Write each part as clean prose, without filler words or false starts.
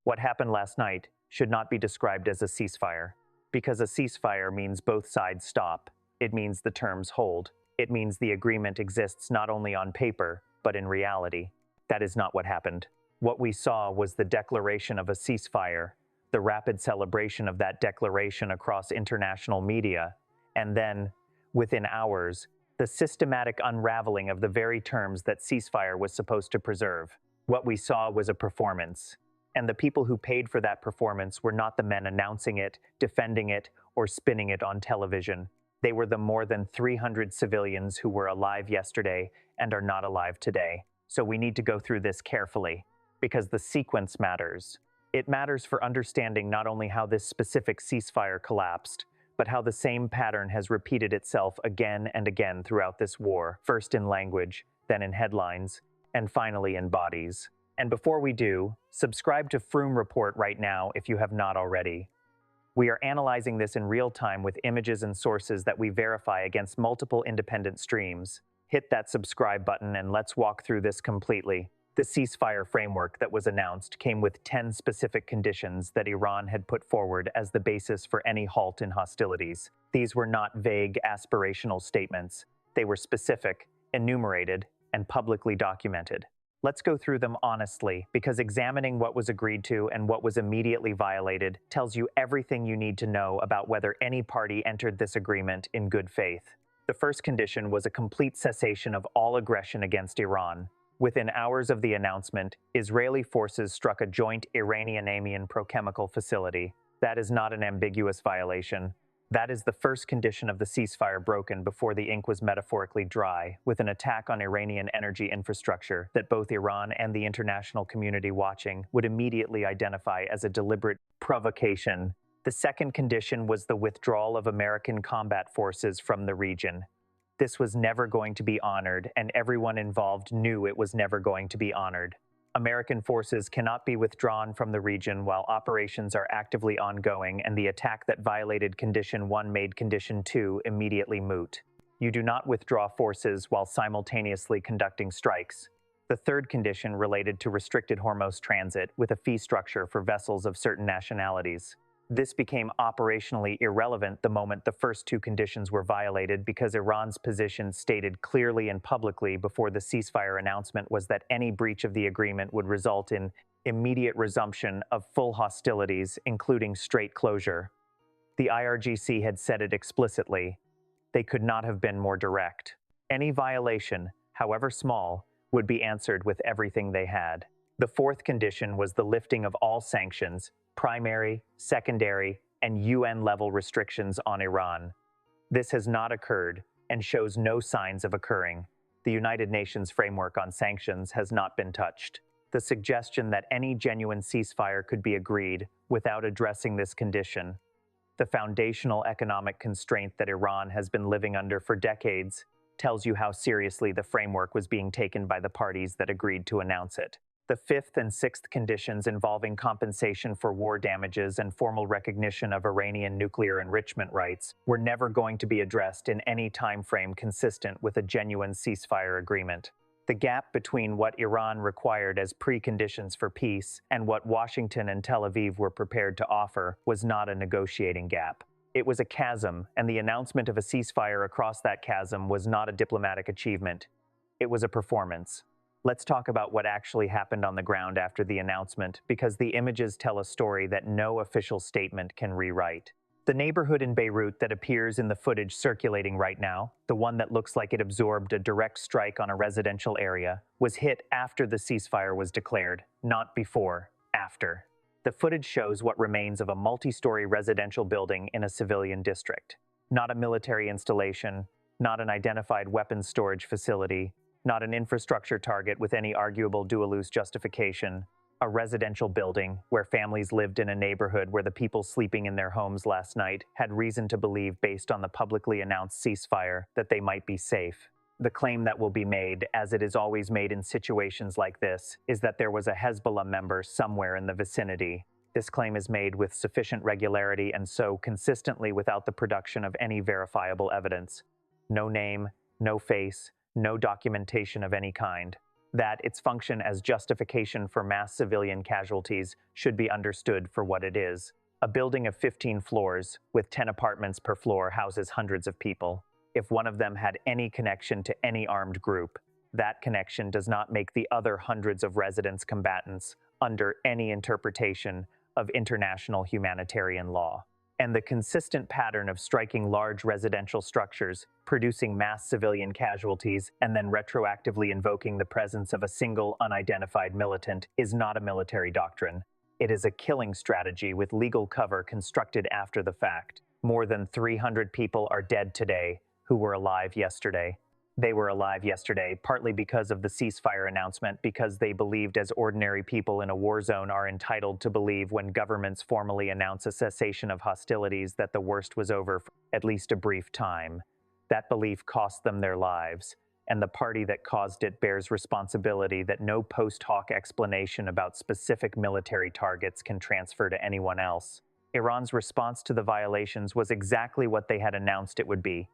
What happened last night should not be described as a ceasefire, because a ceasefire means both sides stop. It means the terms hold. It means the agreement exists not only on paper, but in reality. That is not what happened. What we saw was the declaration of a ceasefire, the rapid celebration of that declaration across international media, and then, within hours, the systematic unraveling of the very terms that ceasefire was supposed to preserve. What we saw was a performance. And the people who paid for that performance were not the men announcing it, defending it, or spinning it on television. They were the more than 300 civilians who were alive yesterday and are not alive today. So we need to go through this carefully, because the sequence matters. It matters for understanding not only how this specific ceasefire collapsed, but how the same pattern has repeated itself again and again throughout this war, first in language, then in headlines, and finally in bodies. And before we do, subscribe to Froome Report right now if you have not already. We are analyzing this in real time with images and sources that we verify against multiple independent streams. Hit that subscribe button and let's walk through this completely. The ceasefire framework that was announced came with 10 specific conditions that Iran had put forward as the basis for any halt in hostilities. These were not vague, aspirational statements. They were specific, enumerated, and publicly documented. Let's go through them honestly, because examining what was agreed to and what was immediately violated tells you everything you need to know about whether any party entered this agreement in good faith. The first condition was a complete cessation of all aggression against Iran. Within hours of the announcement, Israeli forces struck a joint Iranian-Amian prochemical facility. That is not an ambiguous violation. That is the first condition of the ceasefire broken before the ink was metaphorically dry, with an attack on Iranian energy infrastructure that both Iran and the international community watching would immediately identify as a deliberate provocation. The second condition was the withdrawal of American combat forces from the region. This was never going to be honored, and everyone involved knew it was never going to be honored. American forces cannot be withdrawn from the region while operations are actively ongoing, and the attack that violated Condition 1 made Condition 2 immediately moot. You do not withdraw forces while simultaneously conducting strikes. The third condition related to restricted Hormuz transit with a fee structure for vessels of certain nationalities. This became operationally irrelevant the moment the first two conditions were violated, because Iran's position stated clearly and publicly before the ceasefire announcement was that any breach of the agreement would result in immediate resumption of full hostilities, including straight closure. The IRGC had said it explicitly. They could not have been more direct. Any violation, however small, would be answered with everything they had. The fourth condition was the lifting of all sanctions, primary, secondary, and UN-level restrictions on Iran. This has not occurred and shows no signs of occurring. The United Nations framework on sanctions has not been touched. The suggestion that any genuine ceasefire could be agreed without addressing this condition, the foundational economic constraint that Iran has been living under for decades, tells you how seriously the framework was being taken by the parties that agreed to announce it. The fifth and sixth conditions involving compensation for war damages and formal recognition of Iranian nuclear enrichment rights were never going to be addressed in any time frame consistent with a genuine ceasefire agreement. The gap between what Iran required as preconditions for peace and what Washington and Tel Aviv were prepared to offer was not a negotiating gap. It was a chasm, and the announcement of a ceasefire across that chasm was not a diplomatic achievement. It was a performance. Let's talk about what actually happened on the ground after the announcement, because the images tell a story that no official statement can rewrite. The neighborhood in Beirut that appears in the footage circulating right now, the one that looks like it absorbed a direct strike on a residential area, was hit after the ceasefire was declared, not before, after. The footage shows what remains of a multi-story residential building in a civilian district. Not a military installation, not an identified weapons storage facility, not an infrastructure target with any arguable dual-use justification. A residential building where families lived in a neighborhood where the people sleeping in their homes last night had reason to believe, based on the publicly announced ceasefire, that they might be safe. The claim that will be made, as it is always made in situations like this, is that there was a Hezbollah member somewhere in the vicinity. This claim is made with sufficient regularity and so consistently without the production of any verifiable evidence. No name, no face, no documentation of any kind. that its function as justification for mass civilian casualties should be understood for what it is. A building of 15 floors, with 10 apartments per floor, houses hundreds of people. If one of them had any connection to any armed group, that connection does not make the other hundreds of residents combatants under any interpretation of international humanitarian law. And the consistent pattern of striking large residential structures, producing mass civilian casualties, and then retroactively invoking the presence of a single unidentified militant is not a military doctrine. It is a killing strategy with legal cover constructed after the fact. More than 300 people are dead today who were alive yesterday. They were alive yesterday partly because of the ceasefire announcement, because they believed, as ordinary people in a war zone are entitled to believe when governments formally announce a cessation of hostilities, that the worst was over for at least a brief time. That belief cost them their lives, and the party that caused it bears responsibility that no post hoc explanation about specific military targets can transfer to anyone else. Iran's response to the violations was exactly what they had announced it would be.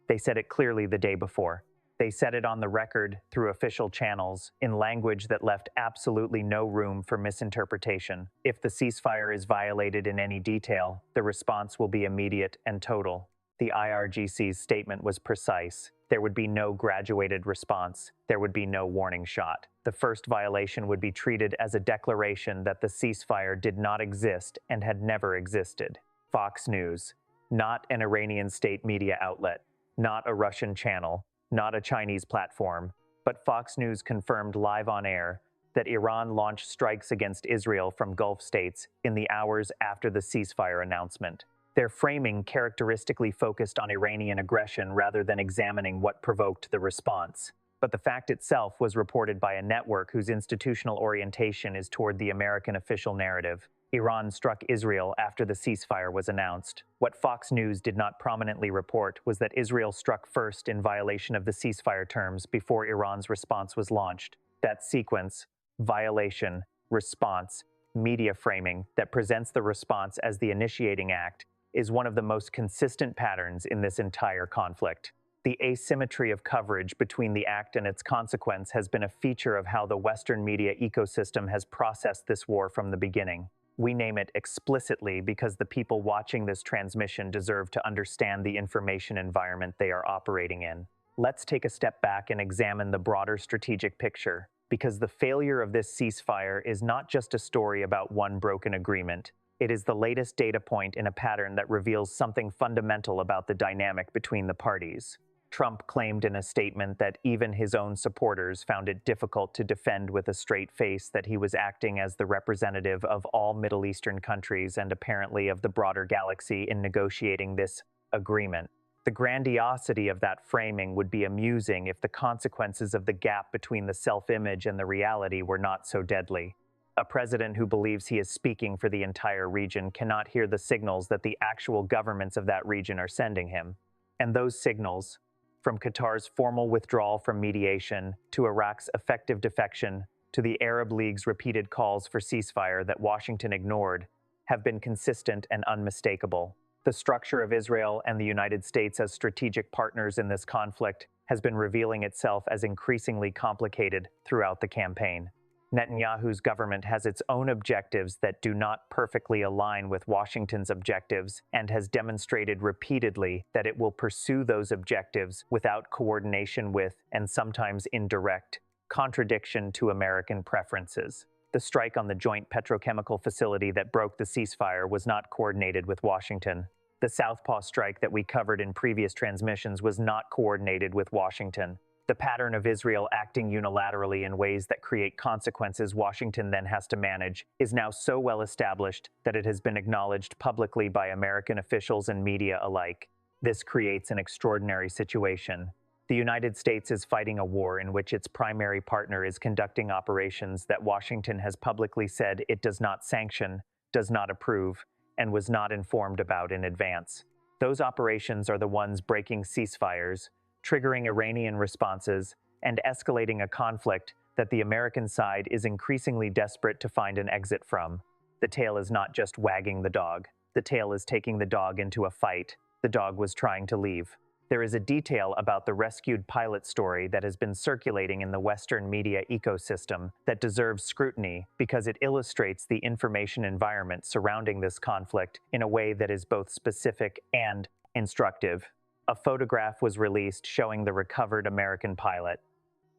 They said it clearly the day before. They said it on the record through official channels in language that left absolutely no room for misinterpretation. If the ceasefire is violated in any detail, the response will be immediate and total. The IRGC's statement was precise. There would be no graduated response. There would be no warning shot. The first violation would be treated as a declaration that the ceasefire did not exist and had never existed. Fox News, not an Iranian state media outlet, not a Russian channel, not a Chinese platform, but Fox News confirmed live on air that Iran launched strikes against Israel from Gulf states in the hours after the ceasefire announcement. Their framing characteristically focused on Iranian aggression rather than examining what provoked the response. But the fact itself was reported by a network whose institutional orientation is toward the American official narrative. Iran struck Israel after the ceasefire was announced. What Fox News did not prominently report was that Israel struck first in violation of the ceasefire terms before Iran's response was launched. That sequence, violation, response, media framing that presents the response as the initiating act, is one of the most consistent patterns in this entire conflict. The asymmetry of coverage between the act and its consequence has been a feature of how the Western media ecosystem has processed this war from the beginning. We name it explicitly because the people watching this transmission deserve to understand the information environment they are operating in. Let's take a step back and examine the broader strategic picture, because the failure of this ceasefire is not just a story about one broken agreement. It is the latest data point in a pattern that reveals something fundamental about the dynamic between the parties. Trump claimed in a statement that even his own supporters found it difficult to defend with a straight face that he was acting as the representative of all Middle Eastern countries and apparently of the broader galaxy in negotiating this agreement. The grandiosity of that framing would be amusing if the consequences of the gap between the self-image and the reality were not so deadly. A president who believes he is speaking for the entire region cannot hear the signals that the actual governments of that region are sending him. And those signals, from Qatar's formal withdrawal from mediation, to Iraq's effective defection, to the Arab League's repeated calls for ceasefire that Washington ignored, have been consistent and unmistakable. The structure of Israel and the United States as strategic partners in this conflict has been revealing itself as increasingly complicated throughout the campaign. Netanyahu's government has its own objectives that do not perfectly align with Washington's objectives and has demonstrated repeatedly that it will pursue those objectives without coordination with, and sometimes in direct contradiction to, American preferences. The strike on the joint petrochemical facility that broke the ceasefire was not coordinated with Washington. The Southpaw strike that we covered in previous transmissions was not coordinated with Washington. The pattern of Israel acting unilaterally in ways that create consequences Washington then has to manage is now so well established that it has been acknowledged publicly by American officials and media alike. This creates an extraordinary situation. The United States is fighting a war in which its primary partner is conducting operations that Washington has publicly said it does not sanction, does not approve, and was not informed about in advance. Those operations are the ones breaking ceasefires, triggering Iranian responses, and escalating a conflict that the American side is increasingly desperate to find an exit from. The tail is not just wagging the dog. The tail is taking the dog into a fight. The dog was trying to leave. There is a detail about the rescued pilot story that has been circulating in the Western media ecosystem that deserves scrutiny because it illustrates the information environment surrounding this conflict in a way that is both specific and instructive. A photograph was released showing the recovered American pilot.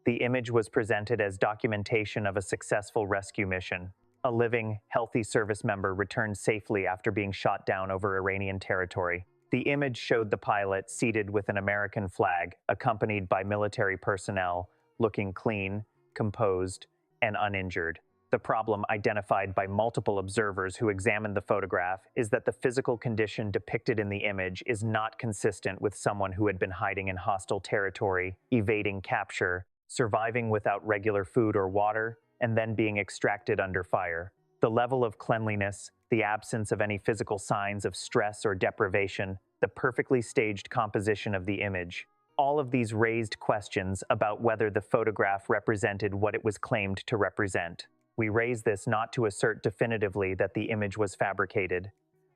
The image was presented as documentation of a successful rescue mission. A living, healthy service member returned safely after being shot down over Iranian territory. The image showed the pilot seated with an American flag, accompanied by military personnel, looking clean, composed, and uninjured. The problem, identified by multiple observers who examined the photograph, is that the physical condition depicted in the image is not consistent with someone who had been hiding in hostile territory, evading capture, surviving without regular food or water, and then being extracted under fire. The level of cleanliness, the absence of any physical signs of stress or deprivation, the perfectly staged composition of the image. All of these raised questions about whether the photograph represented what it was claimed to represent. We raise this not to assert definitively that the image was fabricated.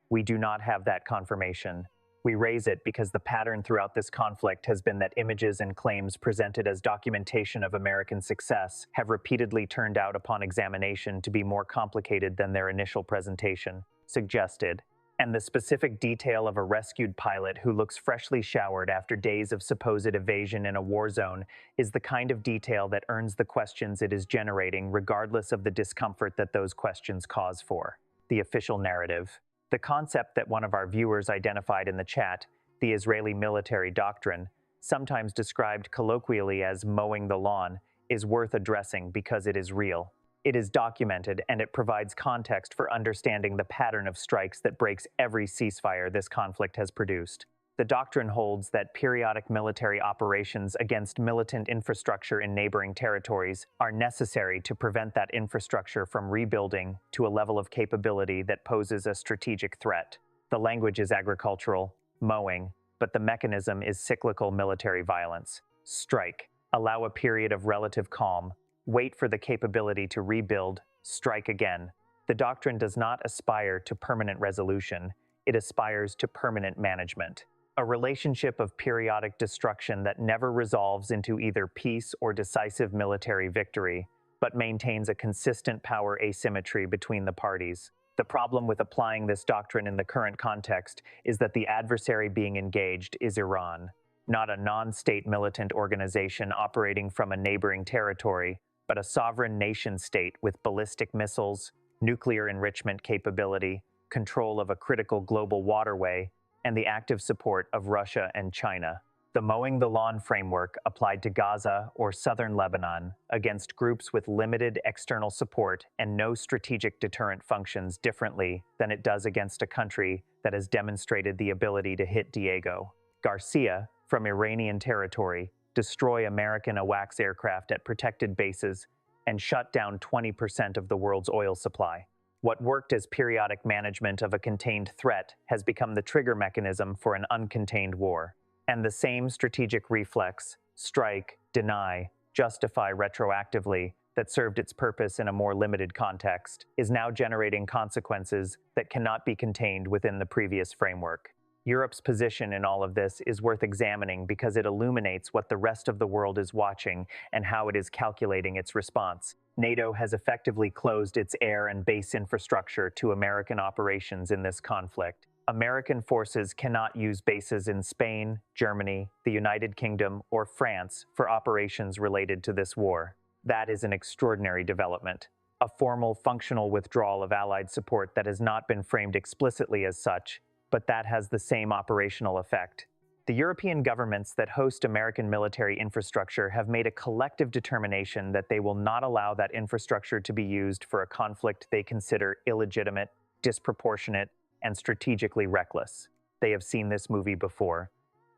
We do not have that confirmation. We raise it because the pattern throughout this conflict has been that images and claims presented as documentation of American success have repeatedly turned out upon examination to be more complicated than their initial presentation suggested. And the specific detail of a rescued pilot who looks freshly showered after days of supposed evasion in a war zone is the kind of detail that earns the questions it is generating, regardless of the discomfort that those questions cause for. The official narrative. The concept that one of our viewers identified in the chat, the Israeli military doctrine, sometimes described colloquially as mowing the lawn, is worth addressing because it is real. It is documented, and it provides context for understanding the pattern of strikes that breaks every ceasefire this conflict has produced. The doctrine holds that periodic military operations against militant infrastructure in neighboring territories are necessary to prevent that infrastructure from rebuilding to a level of capability that poses a strategic threat. The language is agricultural, mowing, but the mechanism is cyclical military violence. Strike. Allow a period of relative calm. Wait for the capability to rebuild. Strike again. The doctrine does not aspire to permanent resolution. It aspires to permanent management. A relationship of periodic destruction that never resolves into either peace or decisive military victory, but maintains a consistent power asymmetry between the parties. The problem with applying this doctrine in the current context is that the adversary being engaged is Iran, not a non-state militant organization operating from a neighboring territory, but a sovereign nation-state with ballistic missiles, nuclear enrichment capability, control of a critical global waterway, and the active support of Russia and China. The mowing the lawn framework applied to Gaza or southern Lebanon against groups with limited external support and no strategic deterrent functions differently than it does against a country that has demonstrated the ability to hit Diego Garcia from Iranian territory, destroy American AWACS aircraft at protected bases, and shut down 20% of the world's oil supply. What worked as periodic management of a contained threat has become the trigger mechanism for an uncontained war. And the same strategic reflex, strike, deny, justify retroactively, that served its purpose in a more limited context, is now generating consequences that cannot be contained within the previous framework. Europe's position in all of this is worth examining because it illuminates what the rest of the world is watching and how it is calculating its response. NATO has effectively closed its air and base infrastructure to American operations in this conflict. American forces cannot use bases in Spain, Germany, the United Kingdom, or France for operations related to this war. That is an extraordinary development. A formal, functional withdrawal of Allied support that has not been framed explicitly as such, but that has the same operational effect. The European governments that host American military infrastructure have made a collective determination that they will not allow that infrastructure to be used for a conflict they consider illegitimate, disproportionate, and strategically reckless. They have seen this movie before.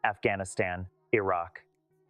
Afghanistan, Iraq.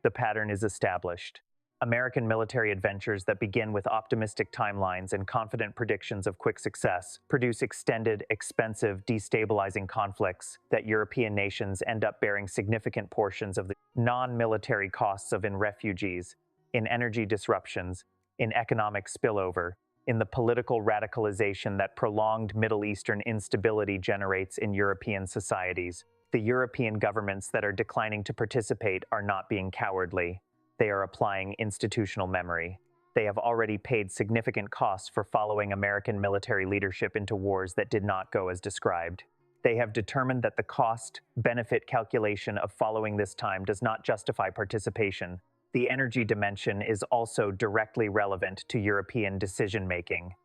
The pattern is established. American military adventures that begin with optimistic timelines and confident predictions of quick success produce extended, expensive, destabilizing conflicts that European nations end up bearing significant portions of the non-military costs of in refugees, in energy disruptions, in economic spillover, in the political radicalization that prolonged Middle Eastern instability generates in European societies. The European governments that are declining to participate are not being cowardly. They are applying institutional memory. They have already paid significant costs for following American military leadership into wars that did not go as described. They have determined that the cost-benefit calculation of following this time does not justify participation. The energy dimension is also directly relevant to European decision-making.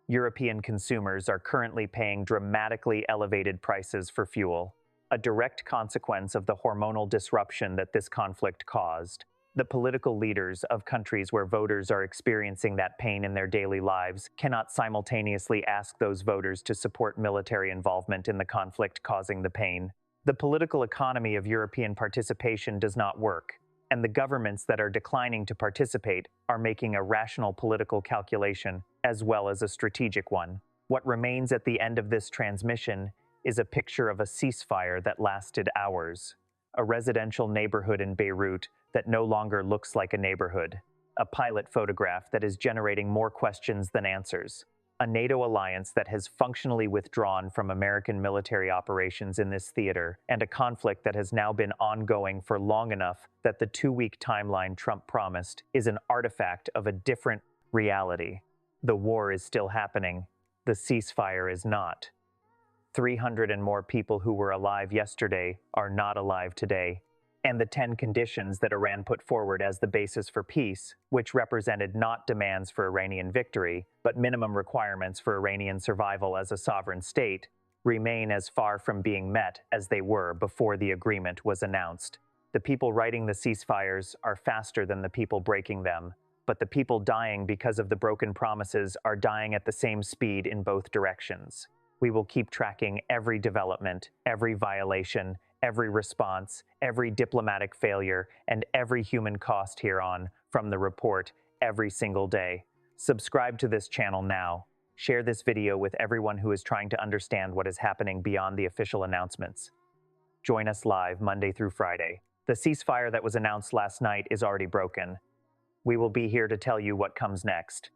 European consumers are currently paying dramatically elevated prices for fuel, a direct consequence of the hormonal disruption that this conflict caused. The political leaders of countries where voters are experiencing that pain in their daily lives cannot simultaneously ask those voters to support military involvement in the conflict causing the pain. The political economy of European participation does not work, and the governments that are declining to participate are making a rational political calculation as well as a strategic one. What remains at the end of this transmission is a picture of a ceasefire that lasted hours, a residential neighborhood in Beirut that no longer looks like a neighborhood, a pilot photograph that is generating more questions than answers, a NATO alliance that has functionally withdrawn from American military operations in this theater, and a conflict that has now been ongoing for long enough that the 2-week timeline Trump promised is an artifact of a different reality. The war is still happening. The ceasefire is not. 300 and more people who were alive yesterday are not alive today. And the 10 conditions that Iran put forward as the basis for peace, which represented not demands for Iranian victory, but minimum requirements for Iranian survival as a sovereign state, remain as far from being met as they were before the agreement was announced. The people writing the ceasefires are faster than the people breaking them, but the people dying because of the broken promises are dying at the same speed in both directions. We will keep tracking every development, every violation, every response, every diplomatic failure, and every human cost hereon from the report every single day. Subscribe to this channel now. Share this video with everyone who is trying to understand what is happening beyond the official announcements. Join us live Monday through Friday. The ceasefire that was announced last night is already broken. We will be here to tell you what comes next.